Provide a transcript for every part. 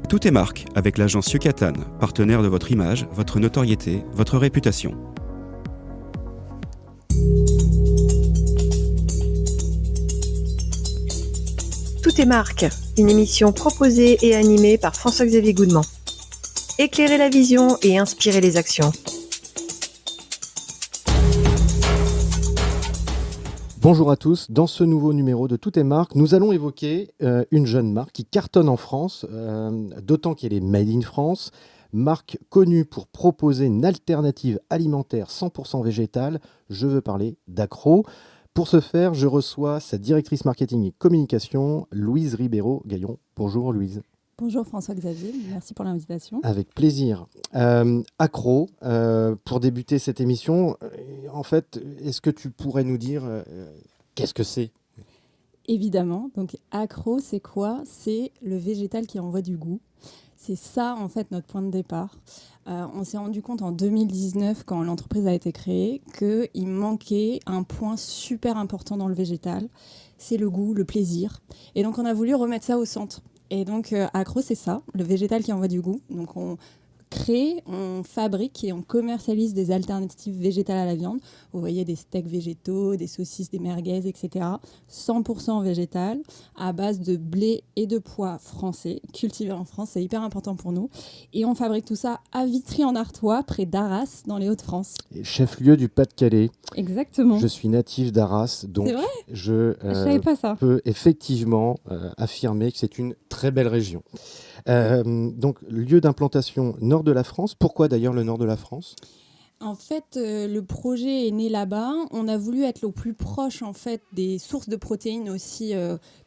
Tout est marque avec l'agence Yucatan, partenaire de votre image, votre notoriété, votre réputation. Tout est marque, une émission proposée et animée par François-Xavier Goudemont. Éclairer la vision et inspirer les actions. Bonjour à tous, dans ce nouveau numéro de Tout est marque, nous allons évoquer une jeune marque qui cartonne en France, d'autant qu'elle est made in France, marque connue pour proposer une alternative alimentaire 100% végétale. Je veux parler d'Acro. Pour ce faire, je reçois sa directrice marketing et communication, Louise Ribeiro-Gaillon. Bonjour Louise. Bonjour François-Xavier, merci pour l'invitation. Avec plaisir. Acro, pour débuter cette émission, en fait, est-ce que tu pourrais nous dire qu'est-ce que c'est ? Évidemment, donc Acro, c'est quoi ? C'est le végétal qui envoie du goût. C'est ça, en fait, notre point de départ. On s'est rendu compte en 2019, quand l'entreprise a été créée, qu'il manquait un point super important dans le végétal. C'est le goût, le plaisir. Et donc, on a voulu remettre ça au centre. Et donc, Acro, c'est ça, le végétal qui envoie du goût. Donc, on crée, on fabrique et on commercialise des alternatives végétales à la viande. Vous voyez des steaks végétaux, des saucisses, des merguez, etc. 100% végétal, à base de blé et de pois français, cultivés en France. C'est hyper important pour nous. Et on fabrique tout ça à Vitry-en-Artois, près d'Arras, dans les Hauts-de-France. Et chef-lieu du Pas-de-Calais. Exactement. Je suis natif d'Arras, donc c'est vrai je savais pas ça. peux effectivement affirmer que c'est une très belle région. Donc, lieu d'implantation nord de la France. Pourquoi d'ailleurs le nord de la France ? En fait, le projet est né là-bas. On a voulu être le plus proche en fait, des sources de protéines aussi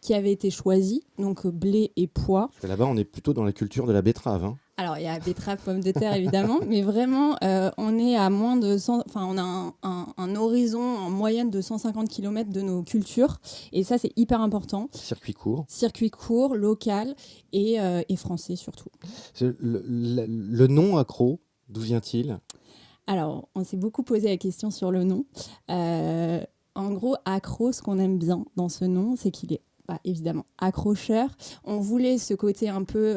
qui avaient été choisies, donc blé et pois. Parce que là-bas, on est plutôt dans la culture de la betterave. Hein. Alors, il y a betterave, pommes de terre, évidemment, mais vraiment, on est à moins de 100... Enfin, on a un horizon en moyenne de 150 km de nos cultures, et ça, c'est hyper important. Circuit court. Circuit court, local et français surtout. Le nom Acro, d'où vient-il ? Alors, on s'est beaucoup posé la question sur le nom. En gros, Acro, ce qu'on aime bien dans ce nom, c'est qu'il est évidemment accrocheur. On voulait ce côté un peu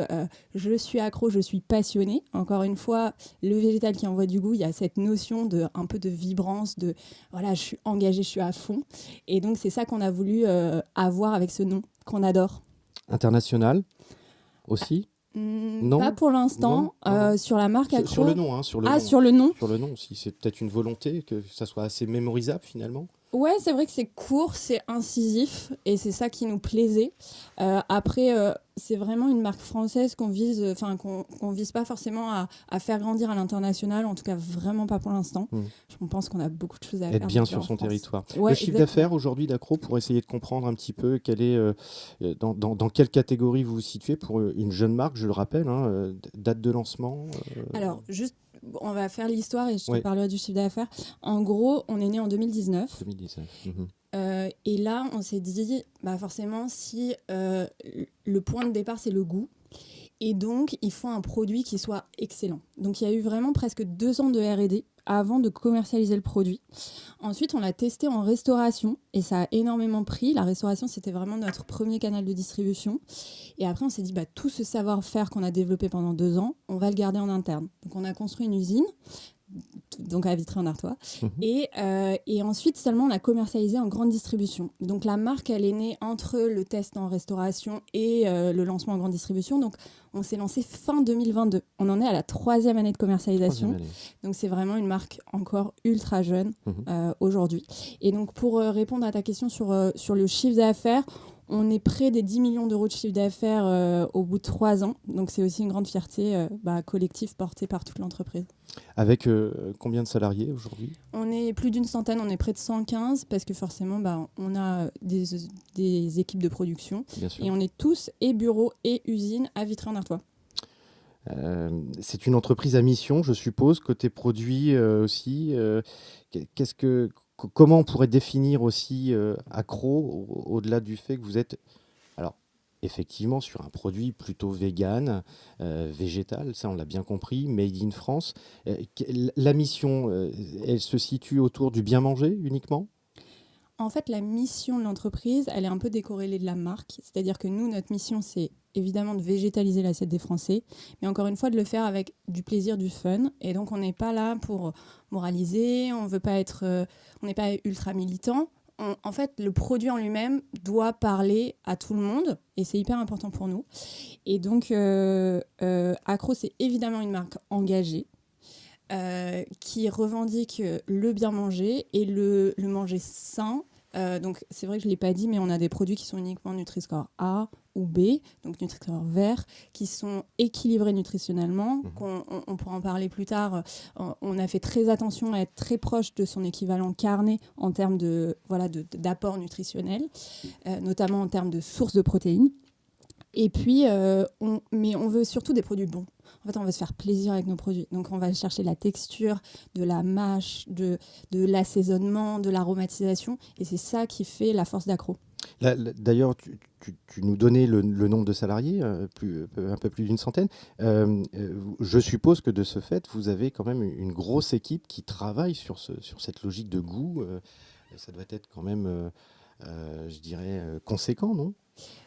je suis accro, je suis passionné. Encore une fois, le végétal qui envoie du goût, il y a cette notion de un peu de vibrance, de voilà, je suis engagée, je suis à fond. Et donc, c'est ça qu'on a voulu avoir avec ce nom qu'on adore. International aussi ? Non, pas pour l'instant. Sur la marque Acro. Sur le nom. Sur le nom. Sur le nom. Sur le nom aussi. C'est peut-être une volonté que ça soit assez mémorisable finalement. Ouais, c'est vrai que c'est court, c'est incisif et c'est ça qui nous plaisait. Après, c'est vraiment une marque française qu'on vise, qu'on vise pas forcément à faire grandir à l'international, en tout cas vraiment pas pour l'instant. Je pense qu'on a beaucoup de choses à faire. Être bien sur son territoire. Ouais, le chiffre d'affaires aujourd'hui d'Acro, pour essayer de comprendre un petit peu quelle est, dans quelle catégorie vous vous situez pour une jeune marque, je le rappelle, date de lancement. Alors, juste. On va faire l'histoire et je te parlerai du chiffre d'affaires. En gros, on est né en 2019. Et là, on s'est dit, forcément, si le point de départ, c'est le goût, et donc, il faut un produit qui soit excellent. Donc, il y a eu vraiment presque 2 ans de R&D avant de commercialiser le produit. Ensuite, on l'a testé en restauration et ça a énormément pris. La restauration, c'était vraiment notre premier canal de distribution. Et après, on s'est dit, tout ce savoir-faire qu'on a développé pendant 2 ans, on va le garder en interne. Donc, on a construit une usine, donc à Vitry-en-Artois. Et ensuite, seulement, on a commercialisé en grande distribution. Donc, la marque, elle est née entre le test en restauration et le lancement en grande distribution. Donc, on s'est lancé fin 2022. On en est à la 3e année de commercialisation. Donc, c'est vraiment une marque encore ultra jeune aujourd'hui. Et donc, pour répondre à ta question sur le chiffre d'affaires, on est près des 10 millions d'euros de chiffre d'affaires au bout de 3 ans. Donc, c'est aussi une grande fierté collective portée par toute l'entreprise. Avec combien de salariés aujourd'hui ? On est plus d'une centaine, on est près de 115 parce que forcément, on a des équipes de production. Et on est tous et bureaux et usines à Vitry-en-Artois. C'est une entreprise à mission, je suppose, côté produit aussi. Comment on pourrait définir aussi Acro au-delà du fait que vous êtes effectivement sur un produit plutôt vegan, végétal, ça on l'a bien compris, made in France. La mission, elle se situe autour du bien manger uniquement ? En fait, la mission de l'entreprise, elle est un peu décorrélée de la marque. C'est-à-dire que nous, notre mission, c'est évidemment de végétaliser l'assiette des Français, mais encore une fois de le faire avec du plaisir, du fun. Et donc on n'est pas là pour moraliser, on n'est pas ultra militant. En fait, le produit en lui-même doit parler à tout le monde et c'est hyper important pour nous. Et donc, Accro, c'est évidemment une marque engagée qui revendique le bien manger et le manger sain. Donc, c'est vrai que je ne l'ai pas dit, mais on a des produits qui sont uniquement Nutri-Score A ou B, donc Nutri-Score vert, qui sont équilibrés nutritionnellement. On pourra en parler plus tard. On a fait très attention à être très proche de son équivalent carné en termes d'apport nutritionnel, notamment en termes de sources de protéines. Et puis, mais on veut surtout des produits bons. En fait, on veut se faire plaisir avec nos produits. Donc, on va chercher la texture, de la mâche, de l'assaisonnement, de l'aromatisation. Et c'est ça qui fait la force d'Accro. D'ailleurs, tu nous donnais le nombre de salariés, un peu plus d'une centaine. Je suppose que de ce fait, vous avez quand même une grosse équipe qui travaille sur cette logique de goût. Ça doit être quand même, je dirais, conséquent, non ?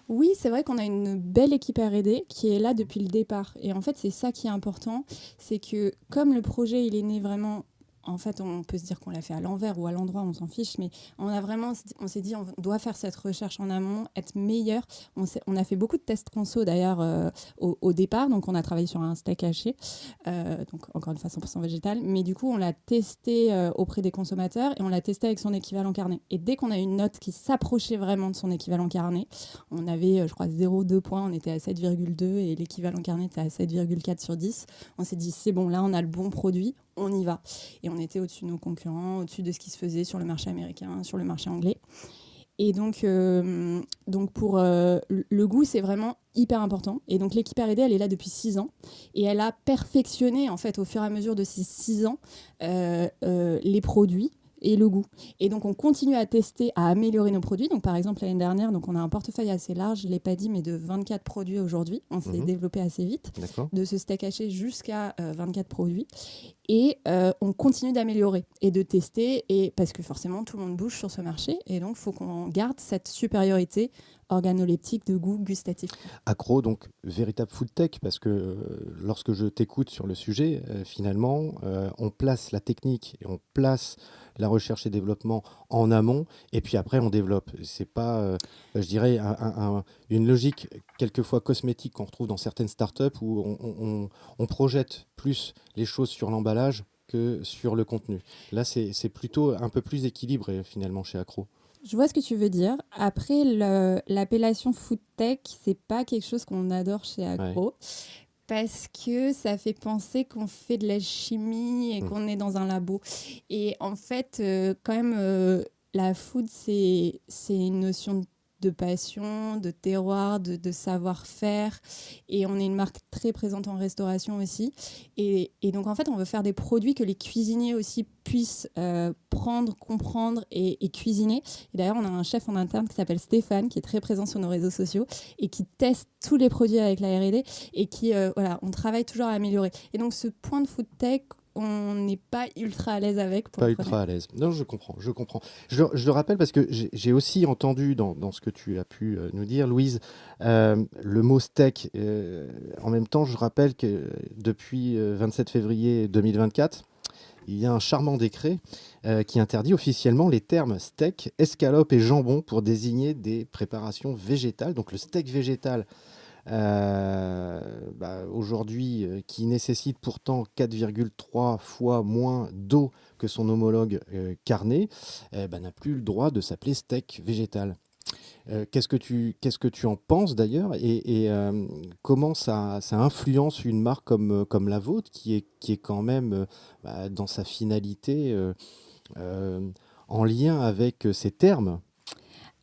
Oui, c'est vrai qu'on a une belle équipe R&D qui est là depuis le départ. Et en fait, c'est ça qui est important, c'est que comme le projet, il est né vraiment... En fait, on peut se dire qu'on l'a fait à l'envers ou à l'endroit, on s'en fiche, mais on s'est dit on doit faire cette recherche en amont, être meilleur. On a fait beaucoup de tests conso d'ailleurs au départ, donc on a travaillé sur un steak haché, donc encore une fois 100% végétal, mais du coup on l'a testé auprès des consommateurs et on l'a testé avec son équivalent carné. Et dès qu'on a une note qui s'approchait vraiment de son équivalent carné, on avait je crois 0,2 points, on était à 7,2 et l'équivalent carné était à 7,4 sur 10. On s'est dit c'est bon, là on a le bon produit, on y va. Et on était au-dessus de nos concurrents, au-dessus de ce qui se faisait sur le marché américain, sur le marché anglais. Et donc pour le goût, c'est vraiment hyper important. Et donc l'équipe R&D, elle est là depuis 6 ans. Et elle a perfectionné, en fait, au fur et à mesure de ces 6 ans, les produits et le goût. Et donc, on continue à tester, à améliorer nos produits. Donc, par exemple, l'année dernière, donc, on a un portefeuille assez large, je ne l'ai pas dit, mais de 24 produits aujourd'hui. On s'est développé assez vite. D'accord. De ce steak haché jusqu'à 24 produits. Et on continue d'améliorer et de tester, parce que forcément, tout le monde bouge sur ce marché. Et donc, il faut qu'on garde cette supériorité organoleptique de goût gustatif. Accro, donc véritable food tech, parce que lorsque je t'écoute sur le sujet, finalement, on place la technique et on place la recherche et développement en amont, et puis après on développe. C'est pas, je dirais, une logique quelquefois cosmétique qu'on retrouve dans certaines startups où on projette plus les choses sur l'emballage que sur le contenu. Là, c'est plutôt un peu plus équilibré finalement chez Accro. Je vois ce que tu veux dire. Après, l'appellation food tech, c'est pas quelque chose qu'on adore chez Accro. Ouais. Parce que ça fait penser qu'on fait de la chimie et qu'on est dans un labo. Et en fait, quand même, la food, c'est une notion de passion, de terroir, de savoir-faire. Et on est une marque très présente en restauration aussi. Et donc, en fait, on veut faire des produits que les cuisiniers aussi puissent prendre, comprendre et cuisiner. Et d'ailleurs, on a un chef en interne qui s'appelle Stéphane, qui est très présent sur nos réseaux sociaux et qui teste tous les produits avec la R&D et qui, on travaille toujours à améliorer. Et donc, ce point de food tech, on n'est pas ultra à l'aise avec. Pas ultra à l'aise. Non, je comprends. Je le rappelle parce que j'ai aussi entendu dans ce que tu as pu nous dire, Louise, le mot steak. En même temps, je rappelle que depuis 27 février 2024, il y a un charmant décret qui interdit officiellement les termes steak, escalope et jambon pour désigner des préparations végétales. Donc le steak végétal, aujourd'hui, qui nécessite pourtant 4,3 fois moins d'eau que son homologue carné, n'a plus le droit de s'appeler steak végétal. Qu'est-ce que tu en penses d'ailleurs et comment ça influence une marque comme la vôtre qui est quand même dans sa finalité en lien avec ces termes?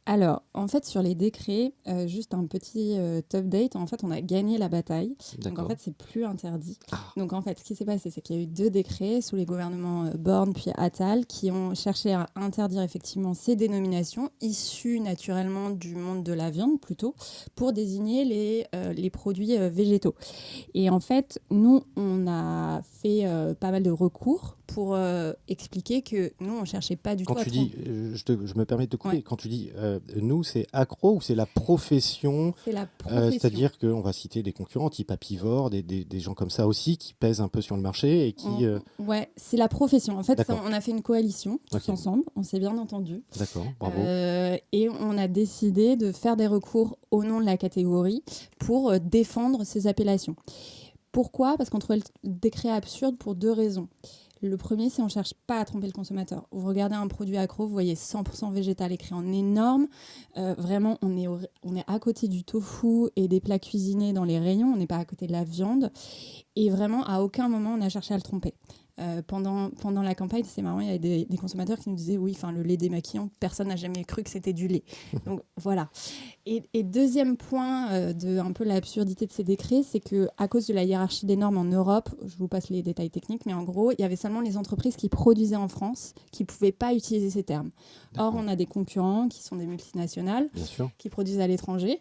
Alors, en fait, sur les décrets, juste un petit update, en fait, on a gagné la bataille. D'accord. Donc, en fait, c'est plus interdit. Donc, en fait, ce qui s'est passé, c'est qu'il y a eu 2 décrets sous les gouvernements Borne puis Attal qui ont cherché à interdire effectivement ces dénominations issues naturellement du monde de la viande plutôt pour désigner les produits végétaux. Et en fait, nous, on a fait pas mal de recours pour expliquer que nous, on ne cherchait pas du tout Quand tu dis, je me permets de te couper, quand tu dis nous, c'est Accro ou c'est la profession? C'est la profession. C'est-à-dire qu'on va citer des concurrents type Apivore, des gens comme ça aussi qui pèsent un peu sur le marché et qui... Ouais, c'est la profession. En fait, on a fait une coalition tous ensemble, on s'est bien entendu. D'accord, bravo. Et on a décidé de faire des recours au nom de la catégorie pour défendre ces appellations. Pourquoi ? Parce qu'on trouvait le décret absurde pour 2 raisons. Le premier, c'est qu'on ne cherche pas à tromper le consommateur. Vous regardez un produit Accro, vous voyez 100% végétal écrit en énorme. Vraiment, on est à côté du tofu et des plats cuisinés dans les rayons. On n'est pas à côté de la viande. Et vraiment, à aucun moment, on a cherché à le tromper. Pendant la campagne, c'est marrant, il y avait des consommateurs qui nous disaient oui, le lait démaquillant, personne n'a jamais cru que c'était du lait. Donc voilà. Et deuxième point de un peu l'absurdité de ces décrets, c'est qu'à cause de la hiérarchie des normes en Europe, je vous passe les détails techniques, mais en gros, il y avait seulement les entreprises qui produisaient en France qui ne pouvaient pas utiliser ces termes. Or, on a des concurrents qui sont des multinationales, qui produisent à l'étranger.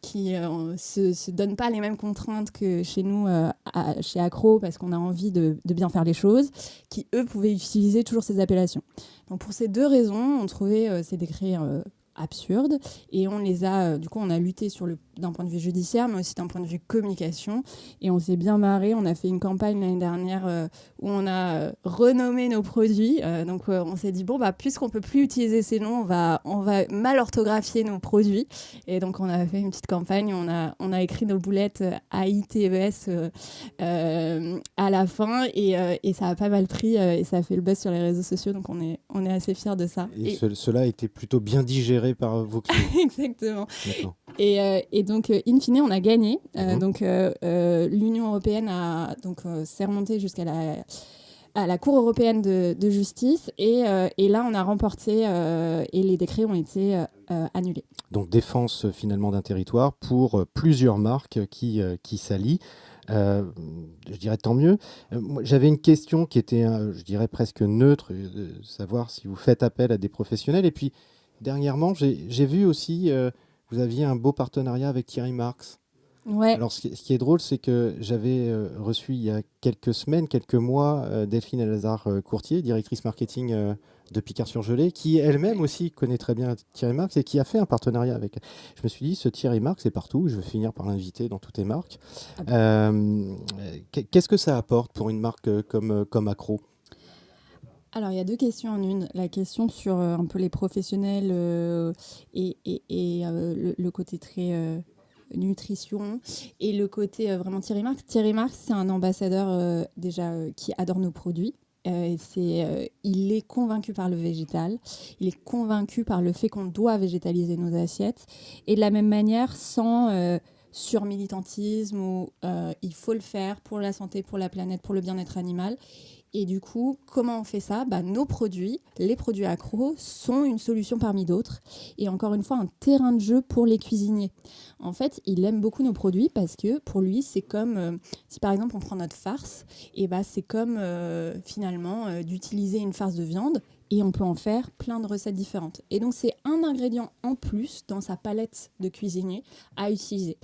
Qui se donnent pas les mêmes contraintes que chez nous, chez Accro, parce qu'on a envie de bien faire les choses, qui, eux, pouvaient utiliser toujours ces appellations. Donc, pour ces 2 raisons, on trouvait ces décrets absurdes et on les a, du coup, on a lutté d'un point de vue judiciaire, mais aussi d'un point de vue communication, et on s'est bien marré. On a fait une campagne l'année dernière où on a renommé nos produits. Donc, on s'est dit, puisqu'on peut plus utiliser ces noms, on va mal orthographier nos produits. Et donc, on a fait une petite campagne. On a écrit nos boulettes AITES à la fin, et ça a pas mal pris, et ça a fait le buzz sur les réseaux sociaux. Donc, on est assez fiers de ça. Et cela a été plutôt bien digéré par vos clients. Exactement. Et donc, in fine, on a gagné. Donc, l'Union européenne s'est remontée jusqu'à la Cour européenne de justice. Et là, on a remporté et les décrets ont été annulés. Donc, défense finalement d'un territoire pour plusieurs marques qui s'allient. Je dirais tant mieux. Moi, j'avais une question qui était, je dirais, presque neutre, de savoir si vous faites appel à des professionnels. Et puis, dernièrement, j'ai vu aussi, vous aviez un beau partenariat avec Thierry Marx. Ouais. Alors, ce qui est drôle, c'est que j'avais reçu il y a quelques mois, Delphine Elazar-Courtier, directrice marketing de Picard-sur-Gelée, qui elle-même aussi connaît très bien Thierry Marx et qui a fait un partenariat avec elle. Je me suis dit, ce Thierry Marx est partout, je vais finir par l'inviter dans toutes tes marques. Qu'est-ce que ça apporte pour une marque comme Accro ? Alors, il y a 2 questions en une. La question sur un peu les professionnels et le côté très nutrition, et le côté vraiment Thierry Marx. Thierry Marx, c'est un ambassadeur qui adore nos produits. Il est convaincu par le végétal, il est convaincu par le fait qu'on doit végétaliser nos assiettes, et de la même manière, sans surmilitantisme, où il faut le faire pour la santé, pour la planète, pour le bien-être animal. Et du coup, comment on fait ça ? Nos produits, les produits Accro, sont une solution parmi d'autres. Et encore une fois, un terrain de jeu pour les cuisiniers. En fait, il aime beaucoup nos produits parce que pour lui, c'est comme, si par exemple on prend notre farce, et c'est comme finalement d'utiliser une farce de viande, et on peut en faire plein de recettes différentes. Et donc, c'est un ingrédient en plus dans sa palette de cuisinier à utiliser.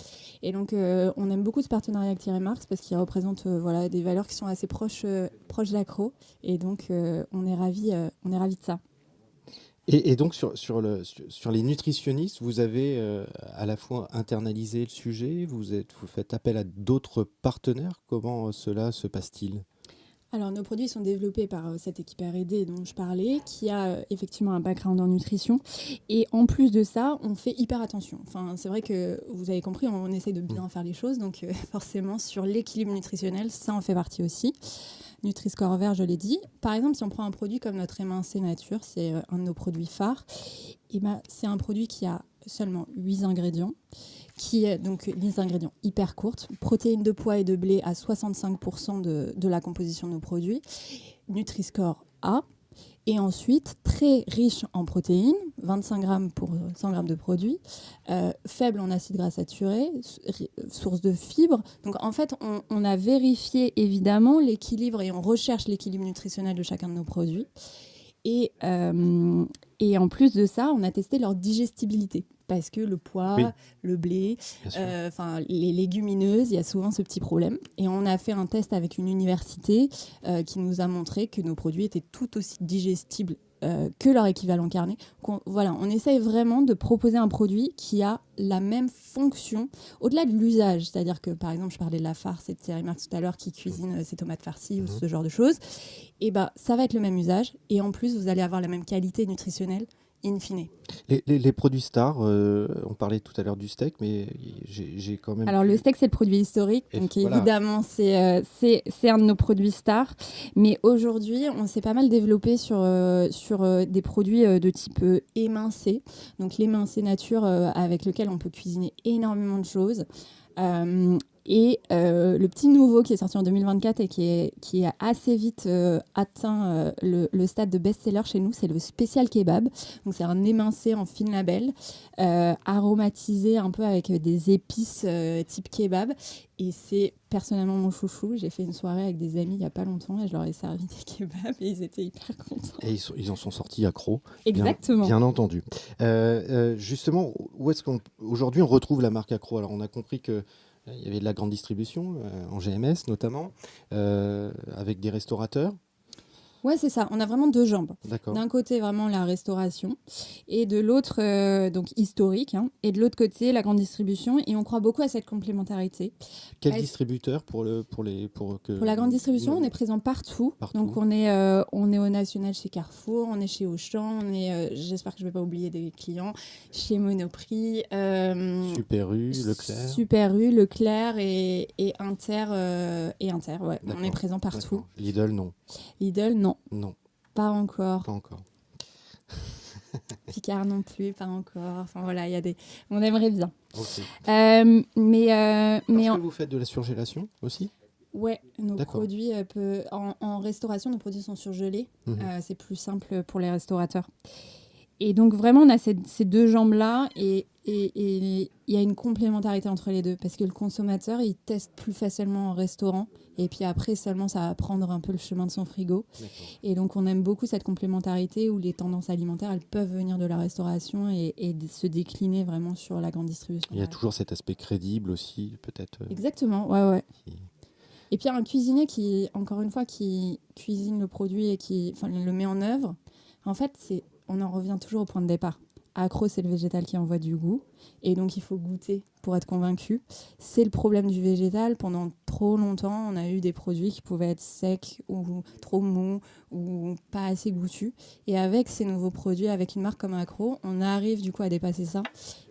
Et donc, on aime beaucoup ce partenariat avec Thierry Marx parce qu'il représente des valeurs qui sont assez proches d'Accro. Et donc, on est ravis de ça. Et donc, sur les nutritionnistes, vous avez à la fois internalisé le sujet, vous faites appel à d'autres partenaires. Comment cela se passe-t-il ? Alors, nos produits sont développés par cette équipe R&D dont je parlais, qui a effectivement un background en nutrition. Et en plus de ça, on fait hyper attention. Enfin, c'est vrai que vous avez compris, on essaye de bien faire les choses. Donc, forcément, sur l'équilibre nutritionnel, ça en fait partie aussi. Nutri-Score vert, je l'ai dit. Par exemple, si on prend un produit comme notre émincé nature, c'est un de nos produits phares, c'est un produit qui a seulement 8 ingrédients, qui est donc des ingrédients hyper courtes, protéines de pois et de blé à 65% de la composition de nos produits, Nutri-Score A, et ensuite très riche en protéines, 25 grammes pour 100 grammes de produit, faible en acides gras saturés, source de fibres. Donc en fait, on a vérifié évidemment l'équilibre et on recherche l'équilibre nutritionnel de chacun de nos produits. Et en plus de ça, on a testé leur digestibilité. parce que le pois, le blé, les légumineuses, il y a souvent ce petit problème. Et on a fait un test avec une université qui nous a montré que nos produits étaient tout aussi digestibles que leur équivalent carné. On essaye vraiment de proposer un produit qui a la même fonction au-delà de l'usage. C'est-à-dire que, par exemple, je parlais de la farce et de Thierry Marx tout à l'heure qui cuisine ses tomates farcies ou ce genre de choses. Et ça va être le même usage. Et en plus, vous allez avoir la même qualité nutritionnelle in fine. Les produits stars, on parlait tout à l'heure du steak, mais j'ai quand même... Alors le steak, c'est le produit historique, donc évidemment, c'est un de nos produits stars. Mais aujourd'hui, on s'est pas mal développé sur des produits de type émincé. Donc l'émincé nature avec lequel on peut cuisiner énormément de choses. Et le petit nouveau qui est sorti en 2024 et qui a assez vite atteint le stade de best-seller chez nous, c'est le spécial kebab. Donc c'est un émincé en fine label, aromatisé un peu avec des épices type kebab. Et c'est personnellement mon chouchou. J'ai fait une soirée avec des amis il n'y a pas longtemps et je leur ai servi des kebabs et ils étaient hyper contents. Et ils en sont sortis accros. Exactement. Bien entendu. Justement, où est-ce qu'aujourd'hui on retrouve la marque Accro ? Alors on a compris que il y avait de la grande distribution, en GMS notamment, avec des restaurateurs. Ouais, c'est ça. On a vraiment deux jambes. D'accord. D'un côté, vraiment la restauration, et de l'autre, donc historique, et de l'autre côté, la grande distribution. Et on croit beaucoup à cette complémentarité. Quel distributeur pour la grande distribution, on est présent partout. Donc on est au national chez Carrefour, on est chez Auchan, on est, j'espère que je ne vais pas oublier des clients, chez Monoprix. Super U, Leclerc. Super U, Leclerc et Inter. Ouais. On est présent partout. D'accord. Lidl, non. Lidl, non. Non. Pas encore. Pas encore. Picard non plus, pas encore. Enfin voilà, il y a des. On aimerait bien. Okay. Que vous faites de la surgélation aussi ? Ouais, nos produits en restauration, nos produits sont surgelés. C'est plus simple pour les restaurateurs. Et donc vraiment, on a ces deux jambes-là et il y a une complémentarité entre les deux parce que le consommateur, il teste plus facilement en restaurant et puis après seulement, ça va prendre un peu le chemin de son frigo. D'accord. Et donc, on aime beaucoup cette complémentarité où les tendances alimentaires, elles peuvent venir de la restauration et se décliner vraiment sur la grande distribution. Il y a toujours cet aspect crédible aussi, peut-être. Exactement, ouais. Et puis, un cuisinier qui, encore une fois, qui cuisine le produit et qui le met en œuvre, en fait, on en revient toujours au point de départ. Accro, c'est le végétal qui envoie du goût. Et donc, il faut goûter pour être convaincu. C'est le problème du végétal. Pendant trop longtemps, on a eu des produits qui pouvaient être secs ou trop mous ou pas assez goûtus. Et avec ces nouveaux produits, avec une marque comme Accro, on arrive du coup à dépasser ça.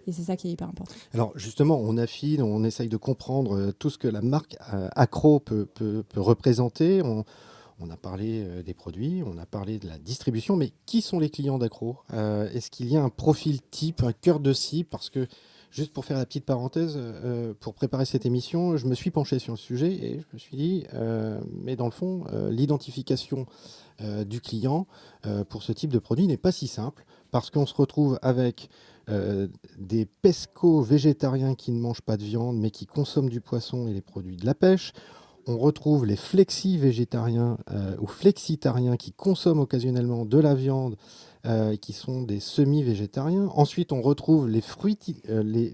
Et c'est ça qui est hyper important. Alors, justement, on affine, on essaye de comprendre tout ce que la marque Accro peut représenter. On a parlé des produits, on a parlé de la distribution, mais qui sont les clients d'Accro ? Est-ce qu'il y a un profil type, un cœur de cible ? Parce que, juste pour faire la petite parenthèse, pour préparer cette émission, je me suis penché sur le sujet et je me suis dit, mais dans le fond, l'identification du client pour ce type de produit n'est pas si simple, parce qu'on se retrouve avec des pescos végétariens qui ne mangent pas de viande, mais qui consomment du poisson et les produits de la pêche. On retrouve les flexi-végétariens ou flexitariens qui consomment occasionnellement de la viande, qui sont des semi-végétariens. Ensuite, on retrouve les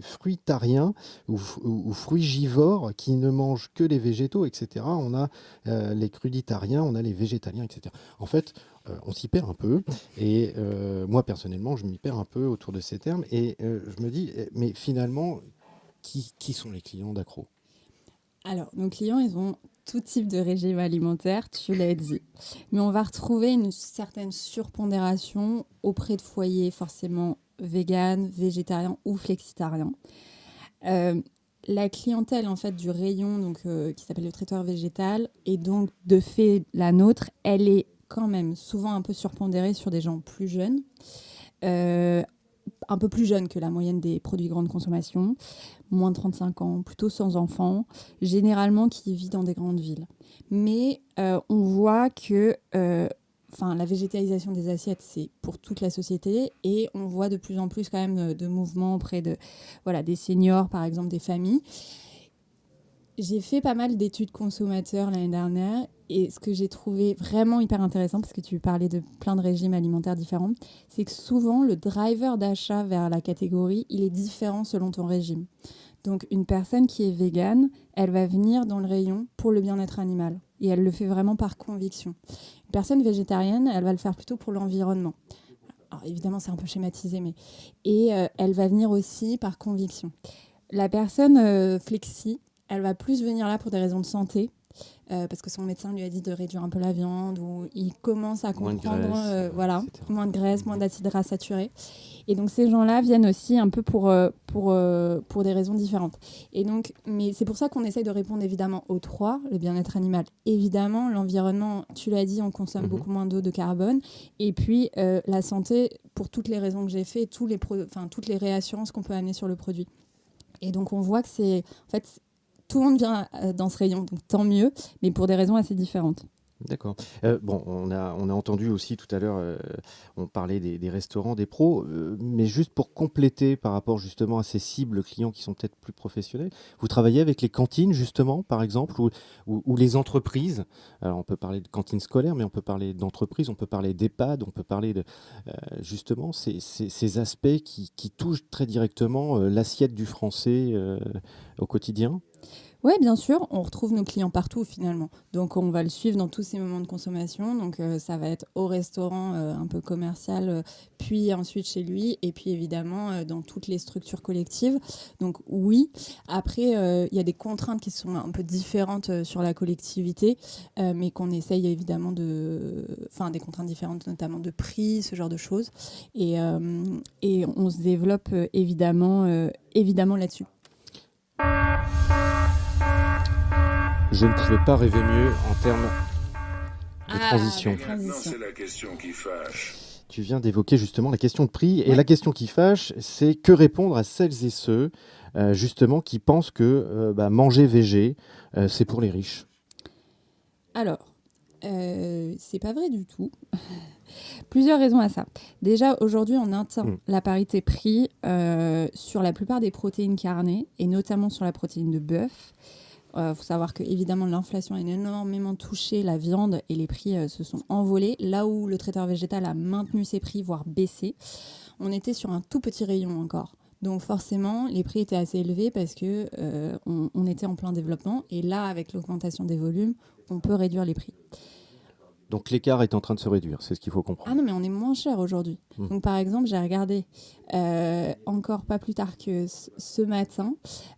fruitariens ou fruigivores qui ne mangent que les végétaux, etc. On a les cruditariens, on a les végétaliens, etc. En fait, on s'y perd un peu. Et moi, personnellement, je m'y perds un peu autour de ces termes. Et je me dis, mais finalement, qui sont les clients d'Accro ? Alors, nos clients, ils ont tout type de régime alimentaire, tu l'as dit. Mais on va retrouver une certaine surpondération auprès de foyers forcément véganes, végétariens ou flexitariens. La clientèle en fait, du rayon donc, qui s'appelle le traiteur végétal et donc de fait la nôtre, elle est quand même souvent un peu surpondérée sur des gens plus jeunes. Un peu plus jeune que la moyenne des produits grande consommation, moins de 35 ans, plutôt sans enfants, généralement qui vit dans des grandes villes. Mais on voit que la végétalisation des assiettes, c'est pour toute la société et on voit de plus en plus quand même de mouvements auprès des seniors, par exemple, des familles. J'ai fait pas mal d'études consommateurs l'année dernière et ce que j'ai trouvé vraiment hyper intéressant, parce que tu parlais de plein de régimes alimentaires différents, c'est que souvent le driver d'achat vers la catégorie, il est différent selon ton régime. Donc une personne qui est végane, elle va venir dans le rayon pour le bien-être animal et elle le fait vraiment par conviction. Une personne végétarienne, elle va le faire plutôt pour l'environnement. Alors évidemment, c'est un peu schématisé, mais elle va venir aussi par conviction. La personne flexi, elle va plus venir là pour des raisons de santé, parce que son médecin lui a dit de réduire un peu la viande, ou il commence à comprendre moins de graisse, moins d'acides gras saturés. Et donc ces gens-là viennent aussi un peu pour des raisons différentes. Et donc, mais c'est pour ça qu'on essaye de répondre évidemment aux trois, le bien-être animal, évidemment, l'environnement, tu l'as dit, on consomme beaucoup moins d'eau, de carbone, et puis la santé, pour toutes les raisons que j'ai fait, toutes les réassurances qu'on peut amener sur le produit. Et donc on voit que c'est... En fait, tout le monde vient dans ce rayon, donc tant mieux, mais pour des raisons assez différentes. D'accord. On a entendu aussi tout à l'heure, on parlait des restaurants, des pros, mais juste pour compléter par rapport justement à ces cibles clients qui sont peut-être plus professionnels, vous travaillez avec les cantines justement, par exemple, ou les entreprises. Alors on peut parler de cantines scolaires, mais on peut parler d'entreprises, on peut parler d'EHPAD, on peut parler de justement ces aspects qui touchent très directement l'assiette du français au quotidien. Oui, bien sûr, on retrouve nos clients partout finalement. Donc on va le suivre dans tous ces moments de consommation. Donc ça va être au restaurant un peu commercial, puis ensuite chez lui, et puis évidemment dans toutes les structures collectives. Donc oui, après il y a des contraintes qui sont un peu différentes sur la collectivité, mais qu'on essaye évidemment des contraintes différentes, notamment de prix, ce genre de choses. Et on se développe évidemment là-dessus. Je ne pouvais pas rêver mieux en termes de transition. Maintenant, c'est la question qui fâche. Tu viens d'évoquer justement la question de prix. Et la question qui fâche, c'est que répondre à celles et ceux justement qui pensent que manger végé, c'est pour les riches. Alors, c'est pas vrai du tout. Plusieurs raisons à ça. Déjà, aujourd'hui, on atteint la parité prix sur la plupart des protéines carnées, et notamment sur la protéine de bœuf. Faut savoir que évidemment l'inflation a énormément touché la viande et les prix se sont envolés. Là où le traiteur végétal a maintenu ses prix, voire baissé, on était sur un tout petit rayon encore. Donc forcément, les prix étaient assez élevés parce que on était en plein développement. Et là, avec l'augmentation des volumes, on peut réduire les prix. Donc l'écart est en train de se réduire, c'est ce qu'il faut comprendre. Ah non, mais on est moins cher aujourd'hui. Donc par exemple, j'ai regardé encore pas plus tard que ce matin,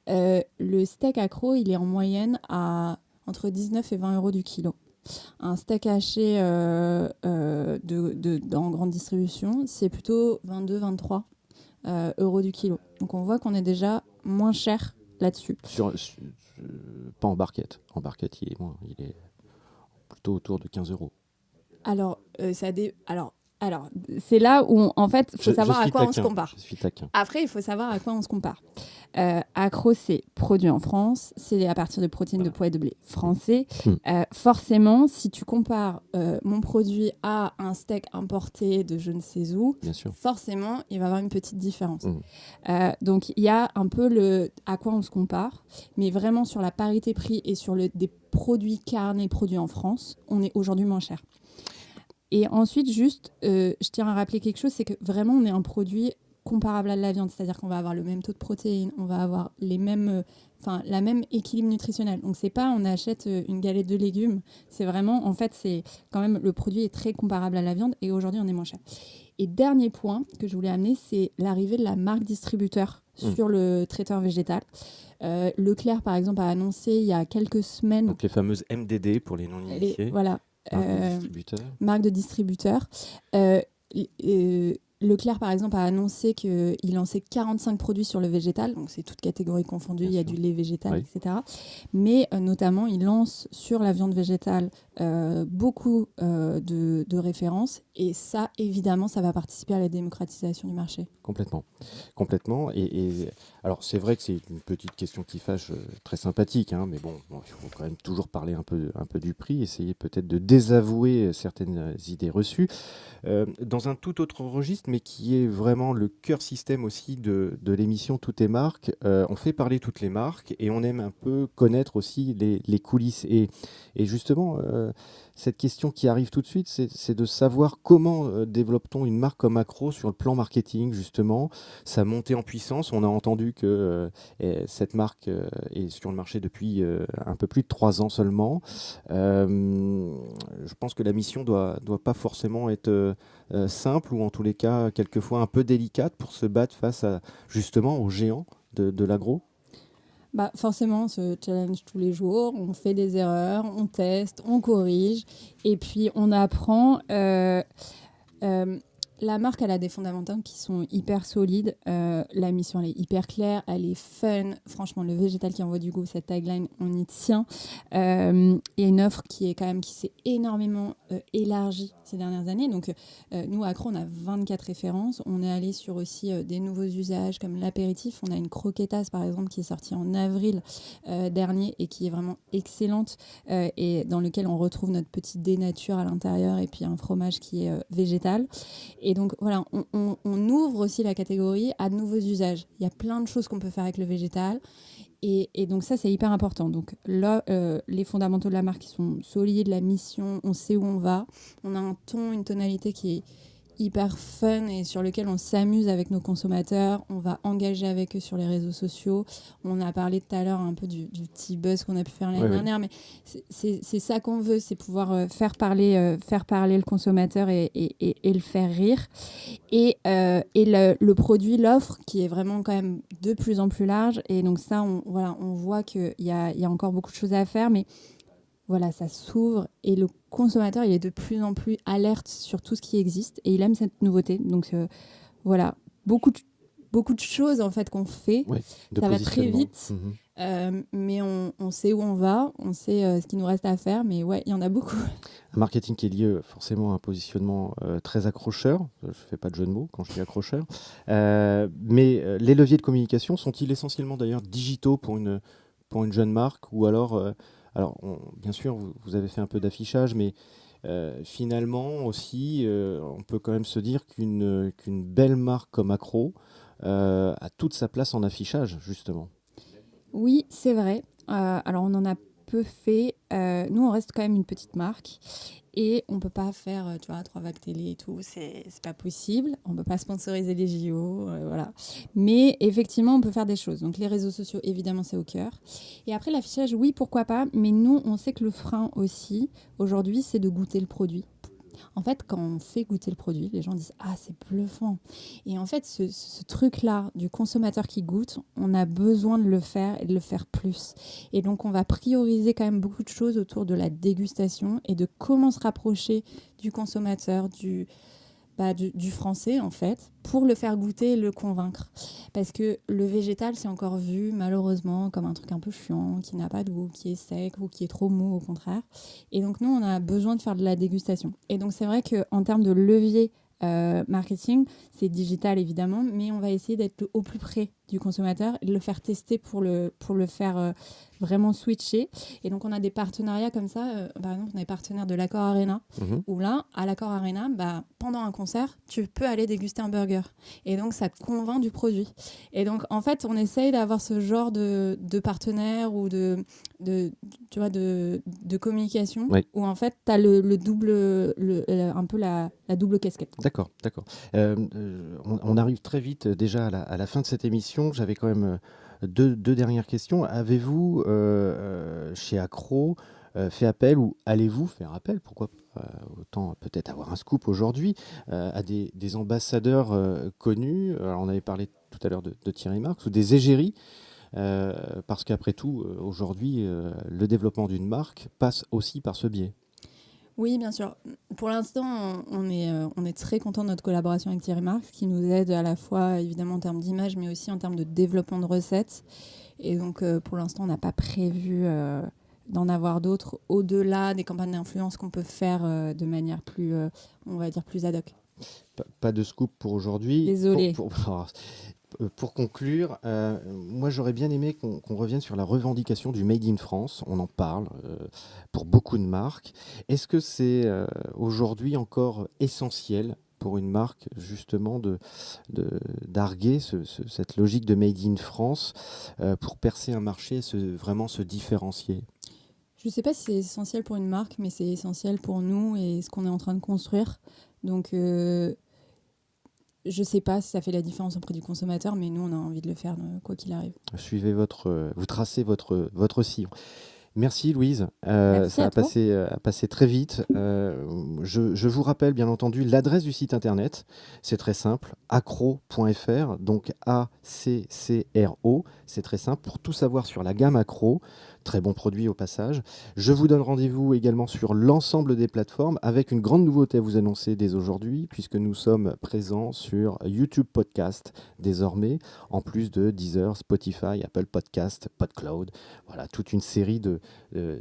le steak accro, il est en moyenne à entre 19 et 20 euros du kilo. Un steak haché en grande distribution, c'est plutôt 22-23 euros du kilo. Donc on voit qu'on est déjà moins cher là-dessus. Pas en barquette. En barquette, il est moins. Il est plutôt autour de 15 euros. Alors, c'est là où, en fait, il faut savoir à quoi on se compare. Je suis taquin. Après, il faut savoir à quoi on se compare. Accro, c'est produit en France, c'est à partir de protéines de pois et de blé français. Forcément, si tu compares mon produit à un steak importé de je ne sais où, forcément, il va y avoir une petite différence. Donc, il y a un peu à quoi on se compare, mais vraiment sur la parité prix et sur des produits carnés produits en France, on est aujourd'hui moins cher. Et ensuite, juste, je tiens à rappeler quelque chose, c'est que vraiment, on est un produit comparable à la viande, c'est-à-dire qu'on va avoir le même taux de protéines, on va avoir la même équilibre nutritionnel. Donc, c'est pas on achète une galette de légumes, c'est vraiment, en fait, c'est quand même, le produit est très comparable à la viande et aujourd'hui, on est moins cher. Et dernier point que je voulais amener, c'est l'arrivée de la marque distributeur sur le traiteur végétal. Leclerc, par exemple, a annoncé il y a quelques semaines... Donc, les fameuses MDD pour les non-initiés. Voilà. Marque de distributeur. Leclerc, par exemple, a annoncé qu'il lançait 45 produits sur le végétal, donc c'est toute catégorie confondue, il y a du lait végétal, etc. Mais notamment, il lance sur la viande végétale beaucoup de références, et ça, évidemment, ça va participer à la démocratisation du marché. Complètement. Et alors, c'est vrai que c'est une petite question qui fâche, très sympathique, hein, mais bon, il faut quand même toujours parler un peu du prix, essayer peut-être de désavouer certaines idées reçues. Dans un tout autre registre, mais qui est vraiment le cœur système aussi de l'émission Tout est marque. On fait parler toutes les marques et on aime un peu connaître aussi les coulisses. Et justement, cette question qui arrive tout de suite, c'est de savoir comment développe-t-on une marque comme Accro sur le plan marketing, justement, sa montée en puissance. On a entendu que cette marque est sur le marché depuis un peu plus de 3 ans seulement. Je pense que la mission doit pas forcément être simple, ou en tous les cas quelquefois un peu délicate, pour se battre face justement aux géants de l'agro. Forcément, on se challenge tous les jours, on fait des erreurs, on teste, on corrige, et puis on apprend. La marque, elle a des fondamentaux qui sont hyper solides. La mission, elle est hyper claire, elle est fun. Franchement, le végétal qui envoie du goût, cette tagline, on y tient. Il y a une offre qui s'est énormément élargie ces dernières années. Donc, nous, à Accro, on a 24 références. On est allé sur aussi des nouveaux usages comme l'apéritif. On a une croquettasse, par exemple, qui est sortie en avril dernier et qui est vraiment excellente et dans lequel on retrouve notre petite dénature à l'intérieur et puis un fromage qui est végétal. Et donc, voilà, on ouvre aussi la catégorie à de nouveaux usages. Il y a plein de choses qu'on peut faire avec le végétal. Et donc, ça, c'est hyper important. Donc, là, les fondamentaux de la marque, ils sont solides, la mission, on sait où on va. On a un ton, une tonalité qui est hyper fun et sur lequel on s'amuse avec nos consommateurs. On va engager avec eux sur les réseaux sociaux. On a parlé tout à l'heure un peu du petit buzz qu'on a pu faire l'année dernière, mais c'est ça qu'on veut, c'est pouvoir faire parler le consommateur et le faire rire. Et le produit, l'offre, qui est vraiment quand même de plus en plus large. Et donc ça, on voit qu'il y a encore beaucoup de choses à faire, mais voilà, ça s'ouvre et le consommateur, il est de plus en plus alerte sur tout ce qui existe et il aime cette nouveauté. Donc voilà, beaucoup de choses en fait qu'on fait. Ça va très vite, mais on sait où on va, on sait ce qu'il nous reste à faire, mais ouais, il y en a beaucoup. Un marketing qui est lié forcément à un positionnement très accrocheur. Je ne fais pas de jeu de mots quand je dis accrocheur. Mais les leviers de communication sont-ils essentiellement d'ailleurs digitaux pour une jeune marque, ou alors... bien sûr, vous avez fait un peu d'affichage, mais finalement aussi, on peut quand même se dire qu'une belle marque comme Accro a toute sa place en affichage, justement. Oui, c'est vrai. Alors, on en a peu fait. Nous, on reste quand même une petite marque. Et on ne peut pas faire, 3 vagues télé et tout, c'est pas possible. On ne peut pas sponsoriser les JO, voilà. Mais effectivement, on peut faire des choses. Donc les réseaux sociaux, évidemment, c'est au cœur. Et après, l'affichage, oui, pourquoi pas. Mais nous, on sait que le frein aussi, aujourd'hui, c'est de goûter le produit. En fait, quand on fait goûter le produit, les gens disent « Ah, c'est bluffant !» Et en fait, ce truc-là du consommateur qui goûte, on a besoin de le faire et de le faire plus. Et donc, on va prioriser quand même beaucoup de choses autour de la dégustation et de comment se rapprocher du consommateur, du français, en fait, pour le faire goûter et le convaincre. Parce que le végétal, c'est encore vu, malheureusement, comme un truc un peu chiant, qui n'a pas de goût, qui est sec ou qui est trop mou, au contraire. Et donc, nous, on a besoin de faire de la dégustation. Et donc, c'est vrai qu'en termes de levier marketing, c'est digital, évidemment, mais on va essayer d'être au plus près du consommateur et de le faire tester pour le faire vraiment switcher. Et donc, on a des partenariats comme ça. Par exemple, on est partenaire de l'Accor Arena, où là, à l'Accor Arena, pendant un concert, tu peux aller déguster un burger. Et donc, ça te convainc du produit. Et donc, en fait, on essaye d'avoir ce genre de partenaire ou de communication où, en fait, tu as le double, un peu la double casquette. D'accord. On arrive très vite déjà à la fin de cette émission. J'avais quand même deux dernières questions. Avez-vous, chez Accro, fait appel, ou allez-vous faire appel, pourquoi autant peut-être avoir un scoop aujourd'hui, à des ambassadeurs connus? Alors, on avait parlé tout à l'heure de Thierry Marx, ou des égéries, parce qu'après tout, aujourd'hui, le développement d'une marque passe aussi par ce biais. Oui, bien sûr. Pour l'instant, on est très content de notre collaboration avec Thierry Marx, qui nous aide à la fois, évidemment, en termes d'image, mais aussi en termes de développement de recettes. Et donc, pour l'instant, on n'a pas prévu d'en avoir d'autres, au-delà des campagnes d'influence qu'on peut faire de manière plus, on va dire, plus ad hoc. Pas de scoop pour aujourd'hui. Désolée. Pour conclure, moi j'aurais bien aimé qu'on revienne sur la revendication du Made in France. On en parle pour beaucoup de marques. Est-ce que c'est aujourd'hui encore essentiel pour une marque justement d'arguer cette logique de Made in France pour percer un marché, vraiment se différencier? Je ne sais pas si c'est essentiel pour une marque, mais c'est essentiel pour nous et ce qu'on est en train de construire. Donc, je ne sais pas si ça fait la différence auprès du consommateur, mais nous, on a envie de le faire quoi qu'il arrive. Vous tracez votre sillon. Merci Louise, Merci ça a passé très vite. Je vous rappelle bien entendu l'adresse du site internet, c'est très simple, accro.fr, donc ACCRO, c'est très simple pour tout savoir sur la gamme Accro, très bon produit au passage. Je vous donne rendez-vous également sur l'ensemble des plateformes avec une grande nouveauté à vous annoncer dès aujourd'hui, puisque nous sommes présents sur YouTube Podcast désormais, en plus de Deezer, Spotify, Apple Podcast, PodCloud, voilà, toute une série de...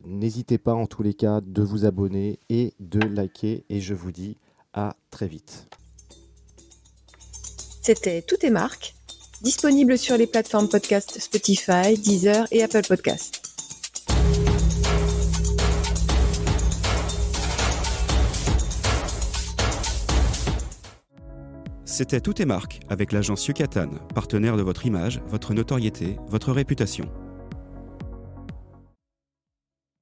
n'hésitez pas en tous les cas de vous abonner et de liker, et je vous dis à très vite. C'était Tout est marque, disponible sur les plateformes podcast Spotify, Deezer et Apple Podcast. C'était Tout est marque avec l'agence Yucatan, partenaire de votre image, votre notoriété, votre réputation.